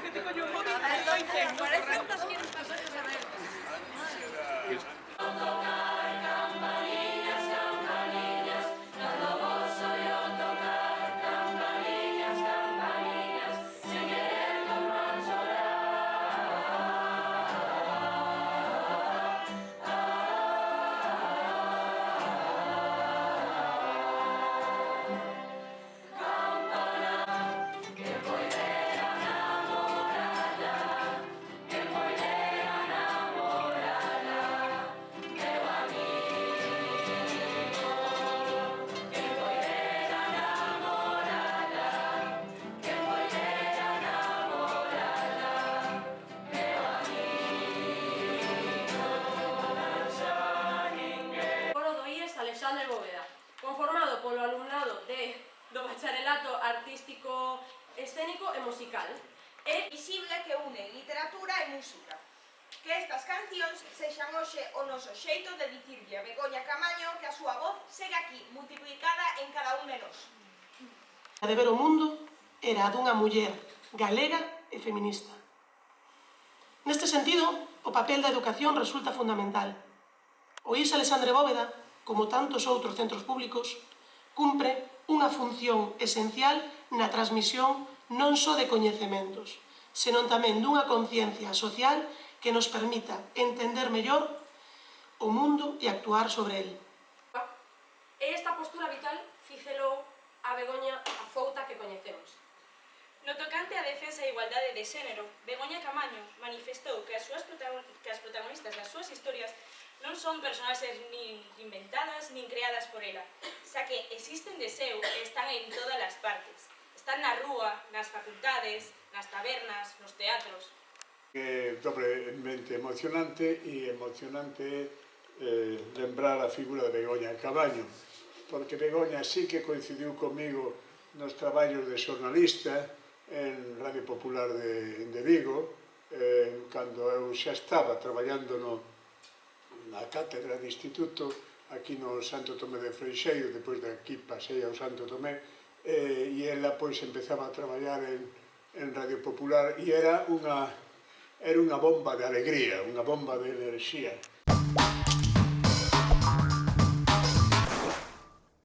que te coño móvil, estoy diciendo. Parece que nos quieren pasar a saber. Alexandre Bóveda, conformado polo alumnado do bacharelato artístico, escénico e musical. É visible que une literatura e música. Que estas cancións sexan hoxe o noso xeito de dicirlle a Begoña Camaño que a súa voz segue aquí, multiplicada en cada un de nós. A de ver o mundo era a dunha muller galega e feminista. Neste sentido, o papel da educación resulta fundamental. O IS Alexandre Bóveda, como tantos outros centros públicos, cumpre unha función esencial na transmisión non só de coñecementos, senón tamén dunha conciencia social que nos permita entender mellor o mundo e actuar sobre el. E esta postura vital fícelo a Begoña Afouta que coñecemos. No tocante á defensa da igualdade de xénero, Begoña Camaño manifestou que as protagonistas das súas historias non son personaxes nin inventadas nin creadas por ela, xa que existen de seu e están en todas as partes. Están na rúa, nas facultades, nas tabernas, nos teatros. É dobremente emocionante e emocionante lembrar a figura de Begoña Camaño, porque Begoña sí que coincidiu comigo nos traballos de xornalista en Radio Popular de Vigo, cando eu xa estaba traballando na cátedra de instituto aquí no Santo Tomé de Freixeiro, depois de aquí pasei ao Santo Tomé, e ela pois empezaba a traballar en Radio Popular e era unha bomba de alegría, unha bomba de enerxía.